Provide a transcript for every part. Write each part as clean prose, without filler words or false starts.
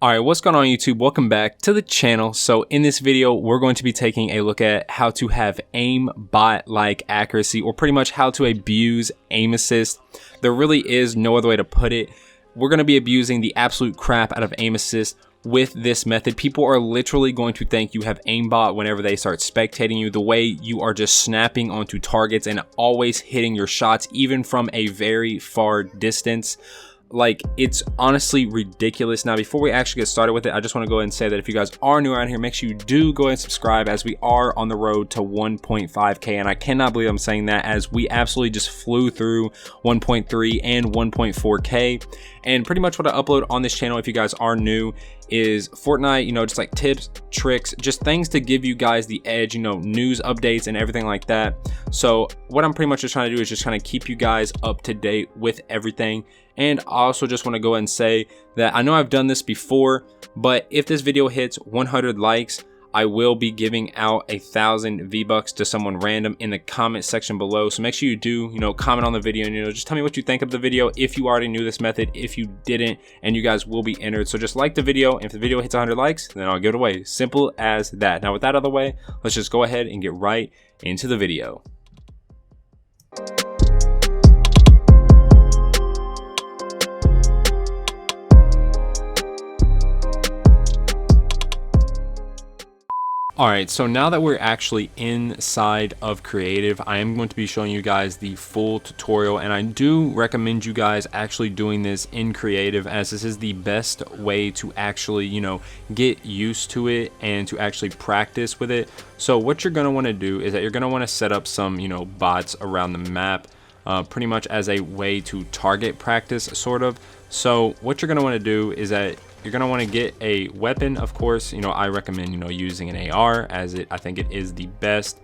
Alright, what's going on YouTube? Welcome back to the channel. So in this video, we're going to be taking a look at how to have aimbot-like accuracy, or pretty much how to abuse aim assist. There really is no other way to put it. We're going to be abusing the absolute crap out of aim assist with this method. People are literally going to think you have aimbot whenever they start spectating you. The way you are just snapping onto targets and always hitting your shots, even from a very far distance. Like, it's honestly ridiculous. Now, before we actually get started with it, I just want to go ahead and say that if you guys are new around here, make sure you do go ahead and subscribe, as we are on the road to 1.5k. And I cannot believe I'm saying that, as we absolutely just flew through 1.3 and 1.4k. And pretty much what I upload on this channel, if you guys are new, is Fortnite, just like tips, tricks, just things to give you guys the edge, news updates and everything like that. So what I'm pretty much just trying to do is just kind of keep you guys up to date with everything. And I also just want to go ahead and say that I know I've done this before, but if this video hits 100 likes, I will be giving out 1,000 V-Bucks to someone random in the comment section below. So make sure you do, comment on the video and, just tell me what you think of the video. If you already knew this method, if you didn't, and you guys will be entered. So just like the video. If the video hits 100 likes, then I'll give it away. Simple as that. Now, with that out of the way, let's just go ahead and get right into the video. Alright, so now that we're actually inside of creative, I am going to be showing you guys the full tutorial, and I do recommend you guys actually doing this in creative, as this is the best way to actually, get used to it and to actually practice with it. So what you're going to want to do is that you're going to want to set up some, bots around the map, pretty much as a way to target practice, sort of. So what you're going to want to do is that you're going to want to get a weapon. Of course, I recommend, using an AR, as I think it is the best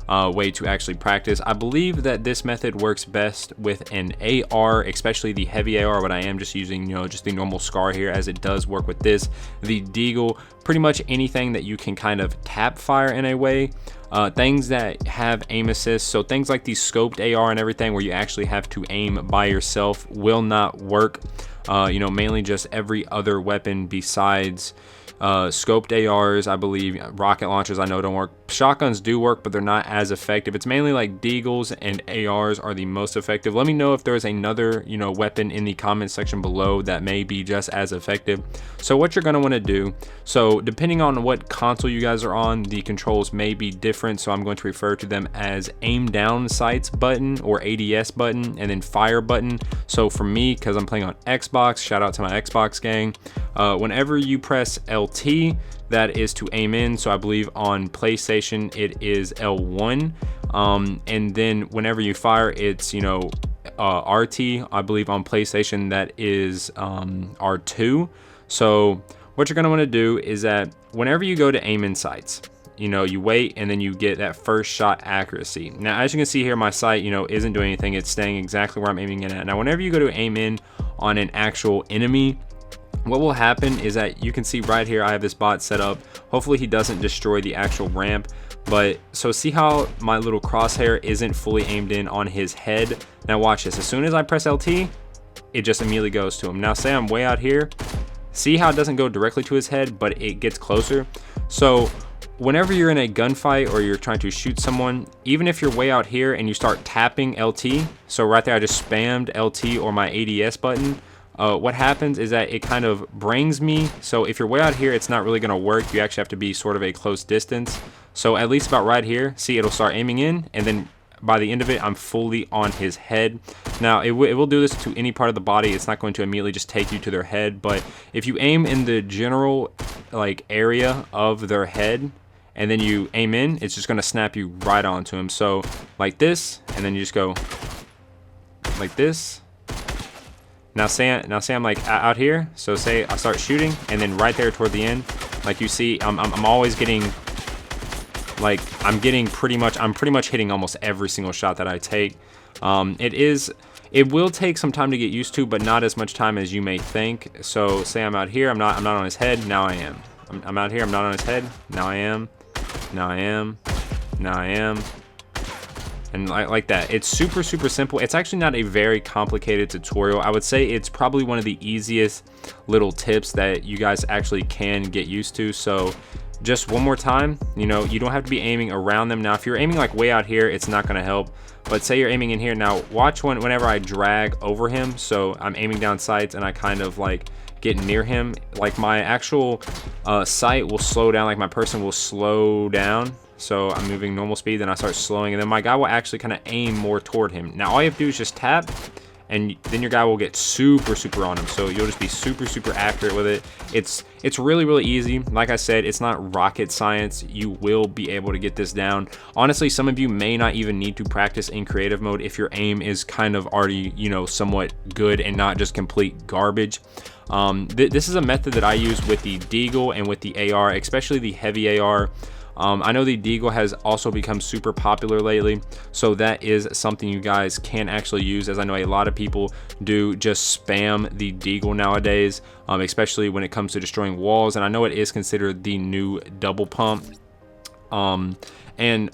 way to actually practice. I believe that this method works best with an AR, especially the heavy AR, but I am just using, just the normal SCAR here, as it does work with this. The Deagle, pretty much anything that you can kind of tap fire in a way. Things that have aim assist, so things like the scoped AR and everything where you actually have to aim by yourself, will not work. Mainly just every other weapon besides scoped ARs, I believe. Rocket launchers I know don't work. Shotguns do work, but they're not as effective. It's mainly like Deagles and ARs are the most effective. Let me know if there's another weapon in the comment section below that may be just as effective. So what you're going to want to do, so depending on what console you guys are on, the controls may be different, so I'm going to refer to them as aim down sights button, or ADS button, and then fire button. So for me, because I'm playing on Xbox, shout out to my Xbox gang, whenever you press LT, that is to aim in. So I believe on PlayStation it is L1, and then whenever you fire, it's RT. I believe on PlayStation that is R2. So what you're going to want to do is that whenever you go to aim in sights, you wait, and then you get that first shot accuracy. Now, as you can see here, my sight isn't doing anything. It's staying exactly where I'm aiming in at. Now, whenever you go to aim in on an actual enemy, what will happen is that you can see right here, I have this bot set up. Hopefully he doesn't destroy the actual ramp. But so see how my little crosshair isn't fully aimed in on his head? Now watch this. As soon as I press LT, it just immediately goes to him. Now say I'm way out here. See how it doesn't go directly to his head, but it gets closer? So whenever you're in a gunfight or you're trying to shoot someone, even if you're way out here and you start tapping LT, so right there I just spammed LT or my ADS button, what happens is that it kind of brings me, so if you're way out here, it's not really going to work. You actually have to be sort of a close distance. So at least about right here, see, it'll start aiming in, and then by the end of it, I'm fully on his head. Now it will do this to any part of the body. It's not going to immediately just take you to their head, but if you aim in the general area of their head and then you aim in, it's just going to snap you right onto him. So like this, and then you just go like this. Now say I'm like out here, so say I start shooting, and then right there toward the end, like you see, I'm always getting, like, I'm pretty much hitting almost every single shot that I take. It will take some time to get used to, but not as much time as you may think. So say I'm out here, I'm not on his head, now I am. I'm out here, I'm not on his head, now I am. Now I am. Now I am. and like that. It's super simple. It's actually not a very complicated tutorial. I would say it's probably one of the easiest little tips that you guys actually can get used to. So just one more time, you know, you don't have to be aiming around them. Now if you're aiming like way out here, it's not going to help, but say you're aiming in here. Now watch whenever I drag over him, so I'm aiming down sights and I kind of like get near him, like my actual sight will slow down, like my person will slow down. So I'm moving normal speed, then I start slowing, and then my guy will actually kind of aim more toward him. Now all you have to do is just tap, and then your guy will get super on him. So you'll just be super accurate with it. It's really easy. Like I said, it's not rocket science. You will be able to get this down. Honestly, some of you may not even need to practice in creative mode if your aim is kind of already, you know, somewhat good and not just complete garbage. This is a method that I use with the Deagle and with the AR, especially the heavy AR. I know the Deagle has also become super popular lately, so that is something you guys can actually use, as I know a lot of people do just spam the Deagle nowadays, especially when it comes to destroying walls, and I know it is considered the new double pump. And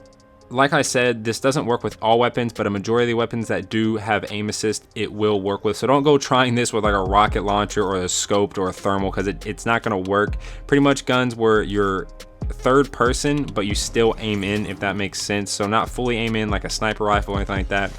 like I said, this doesn't work with all weapons, but a majority of the weapons that do have aim assist, it will work with. So don't go trying this with like a rocket launcher or a scoped or a thermal, because it's not going to work. Pretty much guns where you're third person but you still aim in, if that makes sense. So not fully aim in like a sniper rifle or anything like that.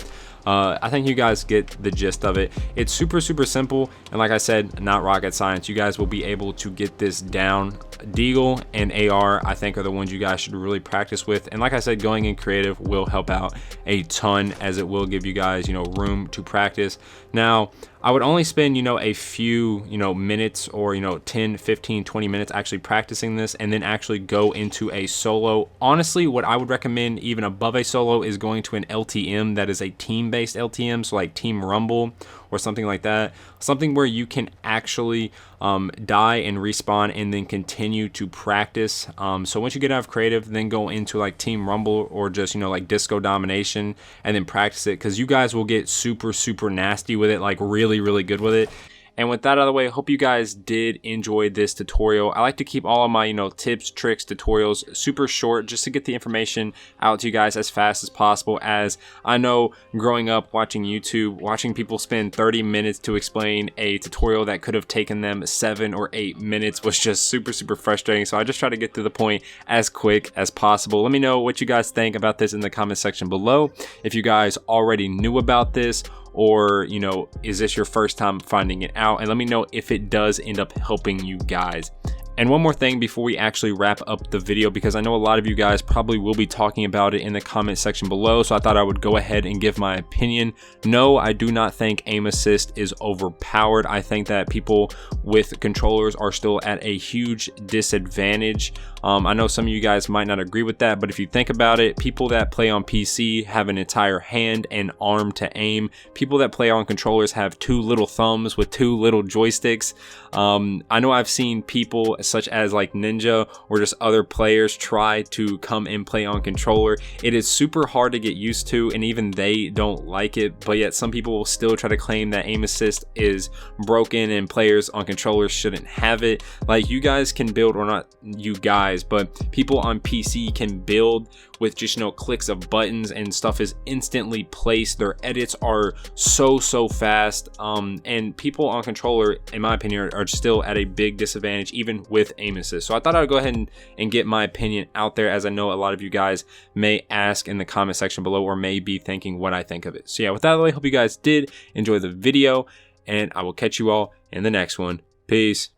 I think you guys get the gist of it. It's super simple, and like I said, not rocket science. You guys will be able to get this down. Deagle and AR, I think, are the ones you guys should really practice with, and like I said, going in creative will help out a ton, as it will give you guys, you know, room to practice. Now I would only spend, you know, a few, you know, minutes, or, you know, 10, 15, 20 minutes actually practicing this, and then actually go into a solo. Honestly, what I would recommend even above a solo is going to an LTM that is a team-based LTM, so like Team Rumble or something like that. Something where you can actually die and respawn and then continue to practice. So once you get out of creative, then go into like Team Rumble or just, you know, like Disco Domination, and then practice it, because you guys will get super nasty with it, like really good with it. And with that out of the way, I hope you guys did enjoy this tutorial. I like to keep all of my, you know, tips, tricks, tutorials super short, just to get the information out to you guys as fast as possible, as I know growing up watching YouTube, watching people spend 30 minutes to explain a tutorial that could have taken them 7 or 8 minutes was just super frustrating. So I just try to get to the point as quick as possible. Let me know what you guys think about this in the comment section below. If you guys already knew about this, or, you know, is this your first time finding it out? And let me know if it does end up helping you guys. And one more thing before we actually wrap up the video, because I know a lot of you guys probably will be talking about it in the comment section below, so I thought I would go ahead and give my opinion. No, I do not think aim assist is overpowered. I think that people with controllers are still at a huge disadvantage. I know some of you guys might not agree with that, but if you think about it, people that play on PC have an entire hand and arm to aim. People that play on controllers have 2 little thumbs with 2 little joysticks. I know I've seen people such as like Ninja or just other players try to come and play on controller. It is super hard to get used to, and even they don't like it, but yet some people will still try to claim that aim assist is broken and players on controllers shouldn't have it. Like, you guys can build, or not you guys, but people on PC can build with just, you know, clicks of buttons, and stuff is instantly placed. Their edits are so fast, and people on controller, in my opinion, are still at a big disadvantage even with aim assist. So I thought I would go ahead and get my opinion out there, as I know a lot of you guys may ask in the comment section below, or may be thinking what I think of it. So yeah, with that, I hope you guys did enjoy the video, and I will catch you all in the next one. Peace.